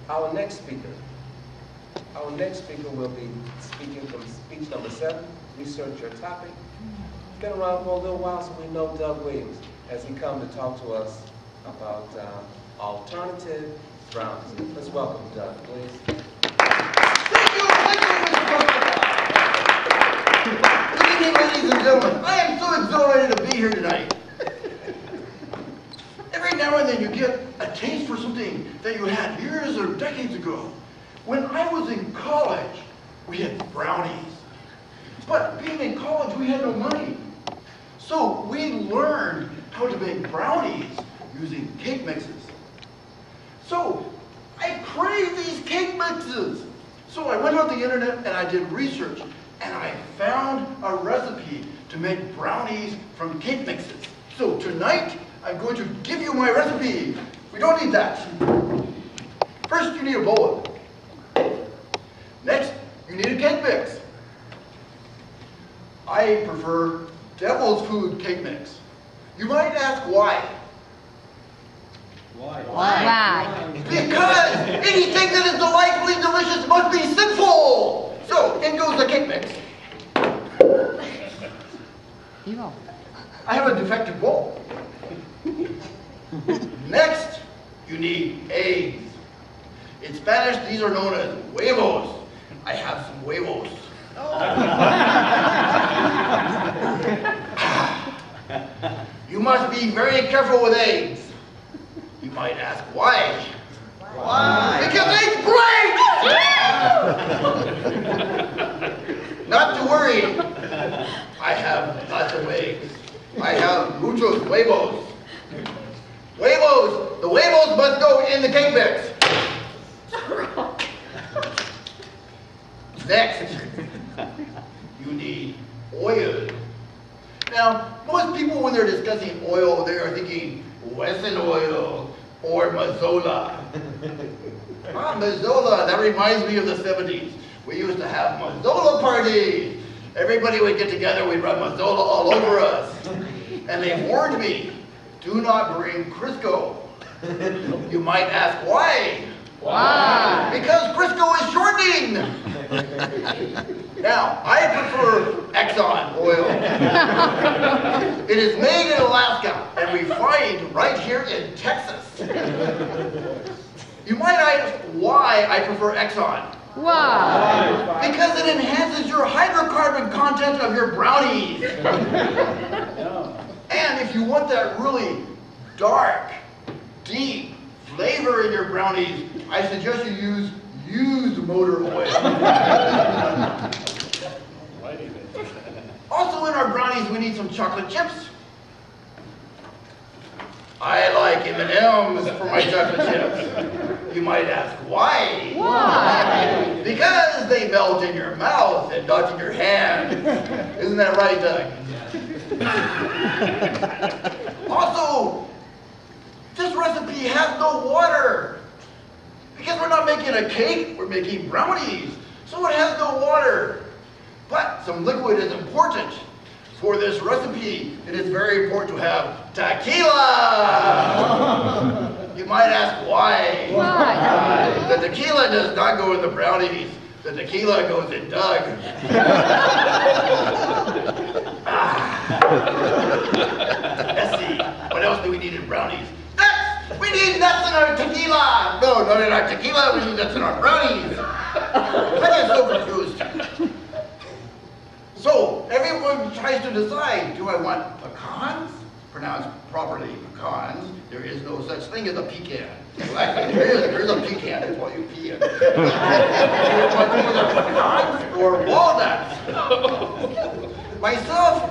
Our next speaker will be speaking from speech number 7, research your topic. He's been around for a little while, so we know Doug Williams as he comes to talk to us about alternative brownies. Let's welcome Doug, please. Thank you, Mr. Good evening, ladies and gentlemen. I am so exhilarated to be here tonight. Every now and then you get a taste for something that you had years or decades ago. When I was in college, we had brownies. But being in college, we had no money. So we learned how to make brownies using cake mixes. So I craved these cake mixes. So I went on the internet and I did research and I found a recipe to make brownies from cake mixes. So tonight, I'm going to give you my recipe. We don't need that. First, you need a bowl. Next, you need a cake mix. I prefer Devil's Food cake mix. You might ask why. Why? Because anything that is delightfully delicious must be sinful. So, in goes the cake mix. I have a defective bowl. Next, you need eggs. In Spanish, these are known as huevos. I have some huevos. You must be very careful with eggs. You might ask why. Why? Because eggs break! Not to worry. I have lots of eggs. I have muchos huevos. Huevos! The huevos must go in the cake mix. Next, you need oil. Now, most people when they're discussing oil, they are thinking Wesson oil or Mazola. Mazola, that reminds me of the 70s. We used to have Mazola parties. Everybody would get together, we'd rub Mazola all over us. And they warned me, do not bring Crisco. You might ask why? Why? Because Crisco is shortening. Now, I prefer Exxon oil. It is made in Alaska and refined right here in Texas. You might ask why I prefer Exxon. Why? Because it enhances your hydrocarbon content of your brownies. And if you want that really dark, deep flavor in your brownies, I suggest you use used motor oil. Also in our brownies, we need some chocolate chips. I like M&Ms for my chocolate chips. You might ask why? Why? Because they melt in your mouth and not in your hand. Isn't that right, Doug? Also, this recipe has no water. Because we're not making a cake, we're making brownies. So it has no water. But some liquid is important. For this recipe, it is very important to have tequila. You might ask why. Why? The tequila does not go in the brownies. The tequila goes in Doug. Let's see. What else do we need in brownies? Nuts! We need nuts in our tequila. No, not in our tequila. We need nuts in our brownies. I get so confused. So, everyone tries to decide, do I want pecans? Pronounced properly, pecans. There is no such thing as a pecan. Well, actually, there is a pecan, that's why you pee in. Do you want pecans or walnuts? Myself,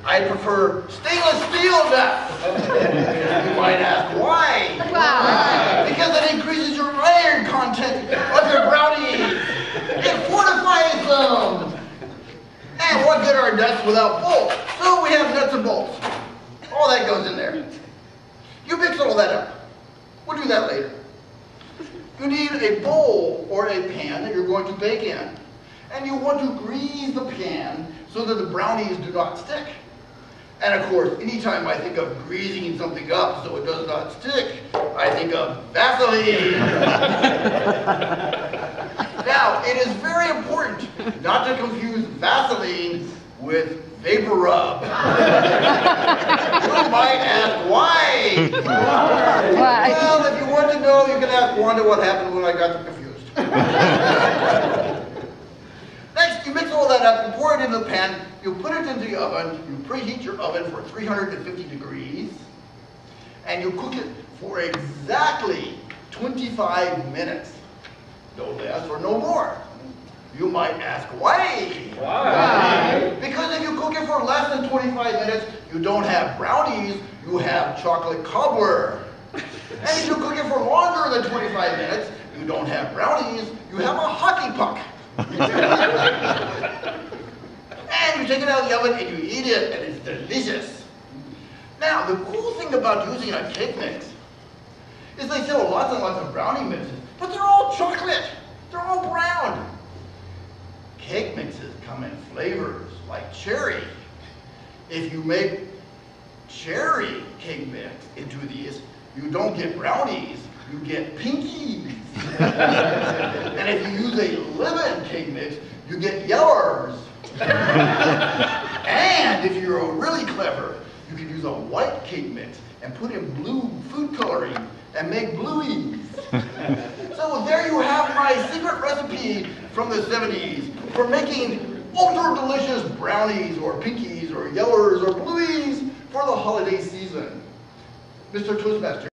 I prefer stainless steel nuts. You might ask why? Why? Because it increases your iron content of your brownies. It fortifies them. And what good are nuts without bolts? So we have nuts and bolts. All that goes in there. You mix all that up. We'll do that later. You need a bowl or a pan that you're going to bake in. And you want to grease the pan so that the brownies do not stick. And of course, anytime I think of greasing something up so it does not stick, I think of Vaseline. Now, it is very important not to confuse Vaseline with Vapor Rub. You might ask why? Well, if you want to know, you can ask Wanda what happened when I got confused. Next, you mix all that up, you pour it into the pan, you put it into the oven, you preheat your oven for 350 degrees, and you cook it for exactly 25 minutes. No less or no more. You might ask why? Why? Because if you cook it for less than 25 minutes, you don't have brownies, you have chocolate cobbler. And if you cook it for longer than 25 minutes, you don't have brownies, you have a hockey puck. And you take it out of the oven and you eat it, and it's delicious. Now, the cool thing about using a cake mix is they sell lots and lots of brownie mixes, but they're all chocolate. They're all brown. Cake mixes come in flavors like cherry. If you make cherry cake mix into these, you don't get brownies, you get pinkies. And if you use a lemon cake mix, you get yellers. And if you're really clever, you can use a white cake mix and put in blue food coloring and make blueies. So there you have my secret recipe from the 70s for making ultra delicious brownies or pinkies or yellers or blueies for the holiday season. Mr. Toastmaster.